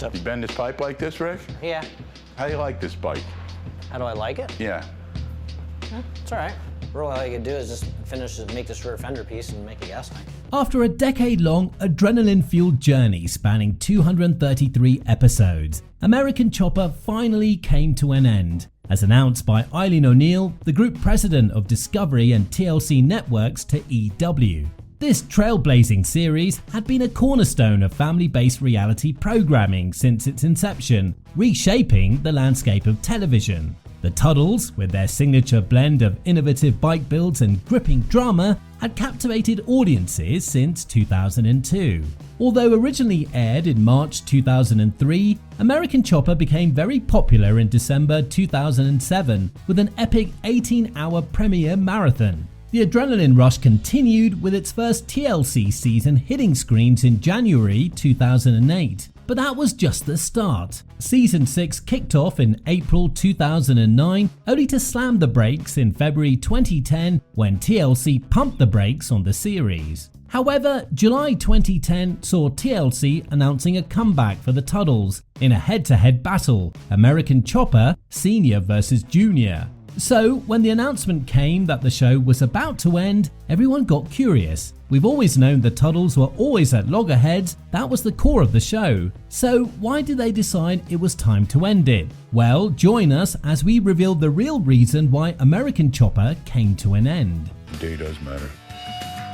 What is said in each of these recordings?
You bend this pipe like this, Rick? Yeah. How do you like this bike? How do I like it? Yeah. It's all right. All I could do is just make this rear fender piece and make a gas tank. After a decade-long adrenaline-fueled journey spanning 233 episodes, American Chopper finally came to an end. As announced by Eileen O'Neill, the group president of Discovery and TLC Networks, to EW. This trailblazing series had been a cornerstone of family-based reality programming since its inception, reshaping the landscape of television. The Tuttles, with their signature blend of innovative bike builds and gripping drama, had captivated audiences since 2002. Although originally aired in March 2003, American Chopper became very popular in December 2007 with an epic 18-hour premiere marathon. The adrenaline rush continued with its first TLC season hitting screens in January 2008. But that was just the start. Season 6 kicked off in April 2009, only to slam the brakes in February 2010 when TLC pumped the brakes on the series. However, July 2010 saw TLC announcing a comeback for the Tuttles in a head-to-head battle, American Chopper Senior vs Junior. So, when the announcement came that the show was about to end, everyone got curious. We've always known the Tuttles were always at loggerheads, that was the core of the show. So, why did they decide it was time to end it? Well, join us as we reveal the real reason why American Chopper came to an end. The day does matter.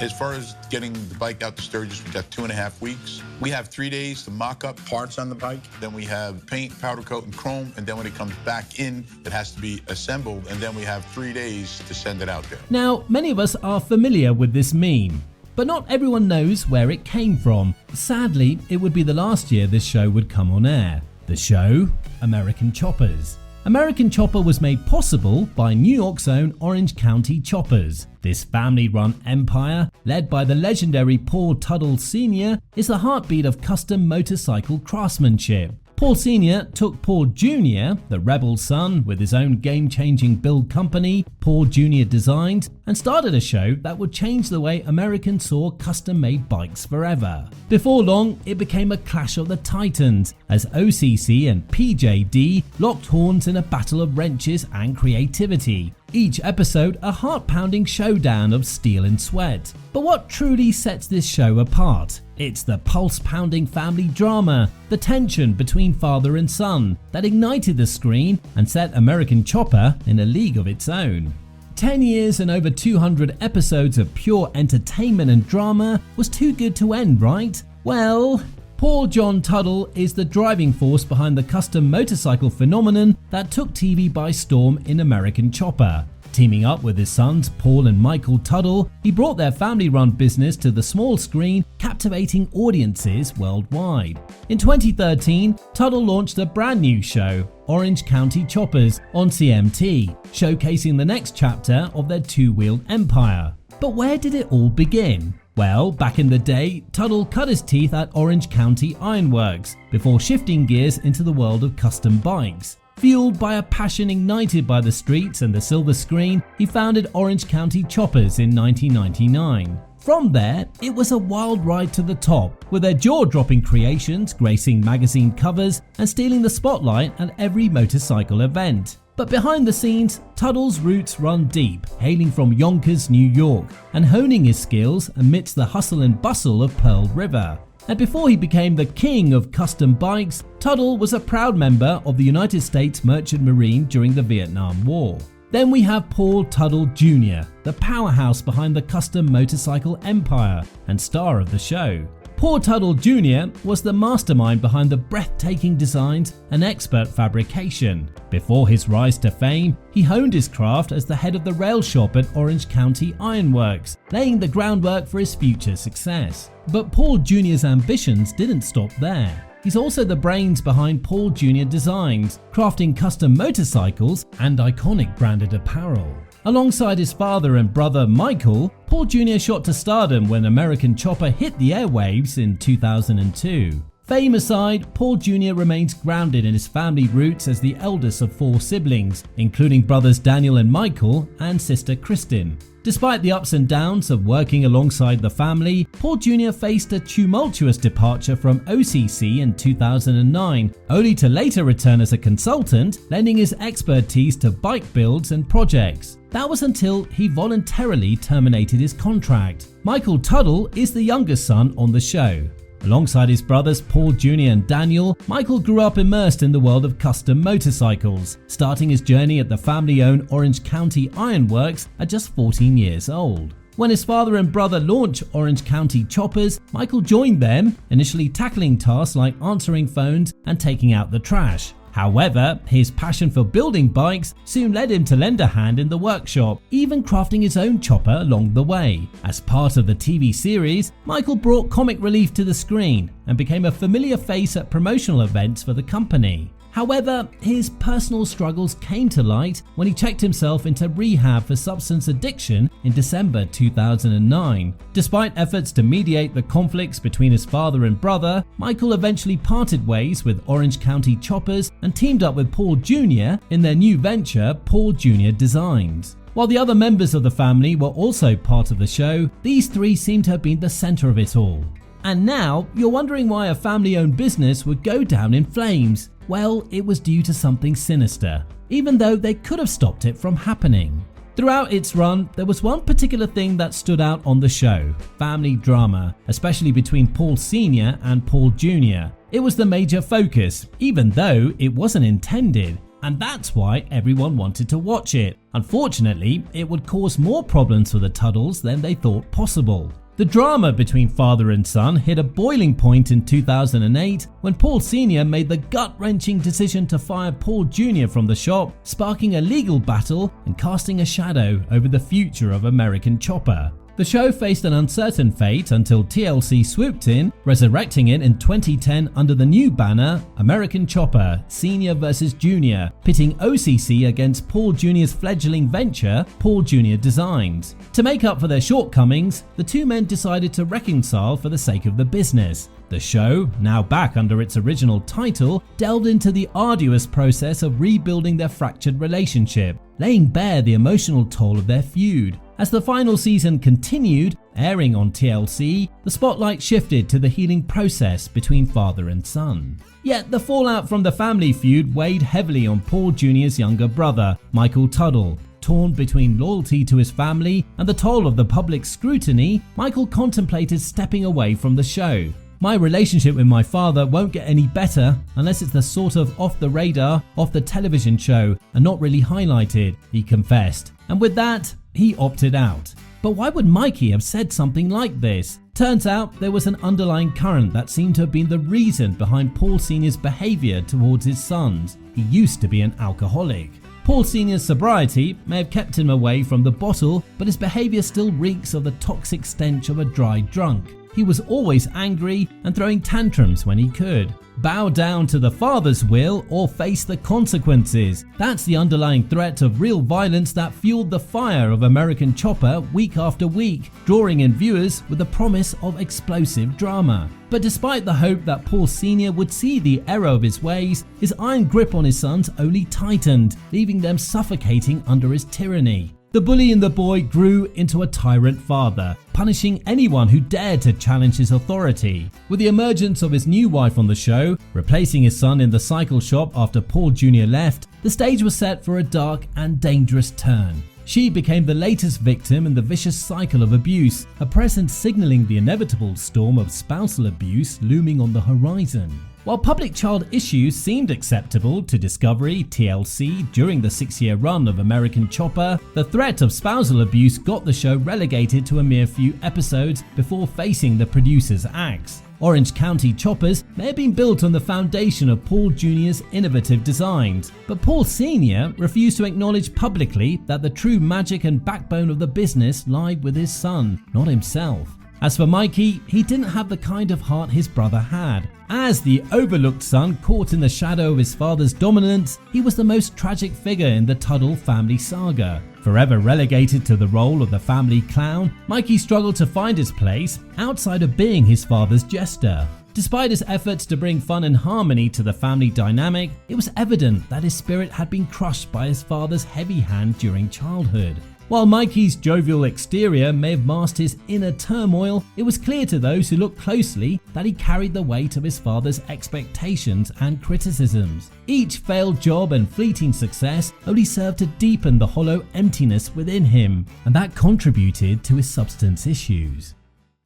As far as getting the bike out to Sturgis, we got 2.5 weeks. We have 3 days to mock up parts on the bike. Then we have paint, powder coat, and chrome. And then when it comes back in, it has to be assembled. And then we have 3 days to send it out there. Now, many of us are familiar with this meme, but not everyone knows where it came from. Sadly, it would be the last year this show would come on air. The show, American Choppers. American Chopper was made possible by New York's own Orange County Choppers. This family-run empire, led by the legendary Paul Tuttle Sr., is the heartbeat of custom motorcycle craftsmanship. Paul Sr. took Paul Jr., the rebel son, with his own game-changing build company, Paul Jr. Designs, and started a show that would change the way Americans saw custom-made bikes forever. Before long, it became a clash of the titans, as OCC and PJD locked horns in a battle of wrenches and creativity. Each episode a heart-pounding showdown of steel and sweat. But what truly sets this show apart? It's the pulse-pounding family drama, the tension between father and son that ignited the screen and set American Chopper in a league of its own. 10 years and over 200 episodes of pure entertainment and drama was too good to end, right? Well, Paul John Tuttle is the driving force behind the custom motorcycle phenomenon that took TV by storm in American Chopper. Teaming up with his sons Paul and Michael Tuttle, he brought their family-run business to the small screen, captivating audiences worldwide. In 2013, Tuttle launched a brand new show, Orange County Choppers, on CMT, showcasing the next chapter of their two-wheeled empire. But where did it all begin? Well, back in the day, Tuttle cut his teeth at Orange County Ironworks before shifting gears into the world of custom bikes. Fueled by a passion ignited by the streets and the silver screen, he founded Orange County Choppers in 1999. From there, it was a wild ride to the top, with their jaw-dropping creations gracing magazine covers and stealing the spotlight at every motorcycle event. But behind the scenes, Tuttle's roots run deep, hailing from Yonkers, New York, and honing his skills amidst the hustle and bustle of Pearl River. And before he became the king of custom bikes, Tuttle was a proud member of the United States Merchant Marine during the Vietnam War. Then we have Paul Tuttle Jr., the powerhouse behind the custom motorcycle empire and star of the show. Paul Tuttle Jr. was the mastermind behind the breathtaking designs and expert fabrication. Before his rise to fame, he honed his craft as the head of the rail shop at Orange County Ironworks, laying the groundwork for his future success. But Paul Jr.'s ambitions didn't stop there. He's also the brains behind Paul Jr. Designs, crafting custom motorcycles and iconic branded apparel. Alongside his father and brother Michael, Paul Jr. shot to stardom when American Chopper hit the airwaves in 2002. Fame aside, Paul Jr. remains grounded in his family roots as the eldest of 4 siblings, including brothers Daniel and Michael and sister Kristen. Despite the ups and downs of working alongside the family, Paul Jr. faced a tumultuous departure from OCC in 2009, only to later return as a consultant, lending his expertise to bike builds and projects. That was until he voluntarily terminated his contract. Michael Tuttle is the youngest son on the show. Alongside his brothers Paul Jr. and Daniel, Michael grew up immersed in the world of custom motorcycles, starting his journey at the family-owned Orange County Ironworks at just 14 years old. When his father and brother launched Orange County Choppers, Michael joined them, initially tackling tasks like answering phones and taking out the trash. However, his passion for building bikes soon led him to lend a hand in the workshop, even crafting his own chopper along the way. As part of the TV series, Michael brought comic relief to the screen and became a familiar face at promotional events for the company. However, his personal struggles came to light when he checked himself into rehab for substance addiction in December 2009. Despite efforts to mediate the conflicts between his father and brother, Michael eventually parted ways with Orange County Choppers and teamed up with Paul Jr. in their new venture, Paul Jr. Designs. While the other members of the family were also part of the show, these 3 seem to have been the center of it all. And now, you're wondering why a family-owned business would go down in flames. Well, it was due to something sinister, even though they could have stopped it from happening. Throughout its run, there was one particular thing that stood out on the show: family drama, especially between Paul Sr. and Paul Jr. It was the major focus, even though it wasn't intended, and that's why everyone wanted to watch it. Unfortunately, it would cause more problems for the Tuttles than they thought possible. The drama between father and son hit a boiling point in 2008 when Paul Sr. made the gut-wrenching decision to fire Paul Jr. from the shop, sparking a legal battle and casting a shadow over the future of American Chopper. The show faced an uncertain fate until TLC swooped in, resurrecting it in 2010 under the new banner American Chopper Senior vs Junior, pitting OCC against Paul Jr.'s fledgling venture, Paul Jr. Designs. To make up for their shortcomings, the 2 men decided to reconcile for the sake of the business. The show, now back under its original title, delved into the arduous process of rebuilding their fractured relationship, laying bare the emotional toll of their feud. As the final season continued, airing on TLC, the spotlight shifted to the healing process between father and son. Yet the fallout from the family feud weighed heavily on Paul Jr.'s younger brother, Michael Tuttle. Torn between loyalty to his family and the toll of the public scrutiny, Michael contemplated stepping away from the show. "My relationship with my father won't get any better unless it's the sort of off-the-radar, off-the-television show and not really highlighted," he confessed. And with that, he opted out. But why would Mikey have said something like this? Turns out there was an underlying current that seemed to have been the reason behind Paul Sr.'s behavior towards his sons. He used to be an alcoholic. Paul Sr.'s sobriety may have kept him away from the bottle, but his behavior still reeks of the toxic stench of a dry drunk. He was always angry and throwing tantrums when he could. Bow down to the father's will or face the consequences. That's the underlying threat of real violence that fueled the fire of American Chopper week after week, drawing in viewers with the promise of explosive drama. But despite the hope that Paul Sr. would see the error of his ways, his iron grip on his sons only tightened, leaving them suffocating under his tyranny. The bully in the boy grew into a tyrant father, punishing anyone who dared to challenge his authority. With the emergence of his new wife on the show, replacing his son in the cycle shop after Paul Jr. left, the stage was set for a dark and dangerous turn. She became the latest victim in the vicious cycle of abuse, her presence signaling the inevitable storm of spousal abuse looming on the horizon. While public child issues seemed acceptable to Discovery, TLC during the 6-year run of American Chopper, the threat of spousal abuse got the show relegated to a mere few episodes before facing the producer's axe. Orange County Choppers may have been built on the foundation of Paul Jr.'s innovative designs, but Paul Sr. refused to acknowledge publicly that the true magic and backbone of the business lied with his son, not himself. As for Mikey, he didn't have the kind of heart his brother had. As the overlooked son caught in the shadow of his father's dominance, he was the most tragic figure in the Tuttle family saga. Forever relegated to the role of the family clown, Mikey struggled to find his place outside of being his father's jester. Despite his efforts to bring fun and harmony to the family dynamic, it was evident that his spirit had been crushed by his father's heavy hand during childhood. While Mikey's jovial exterior may have masked his inner turmoil, it was clear to those who looked closely that he carried the weight of his father's expectations and criticisms. Each failed job and fleeting success only served to deepen the hollow emptiness within him, and that contributed to his substance issues.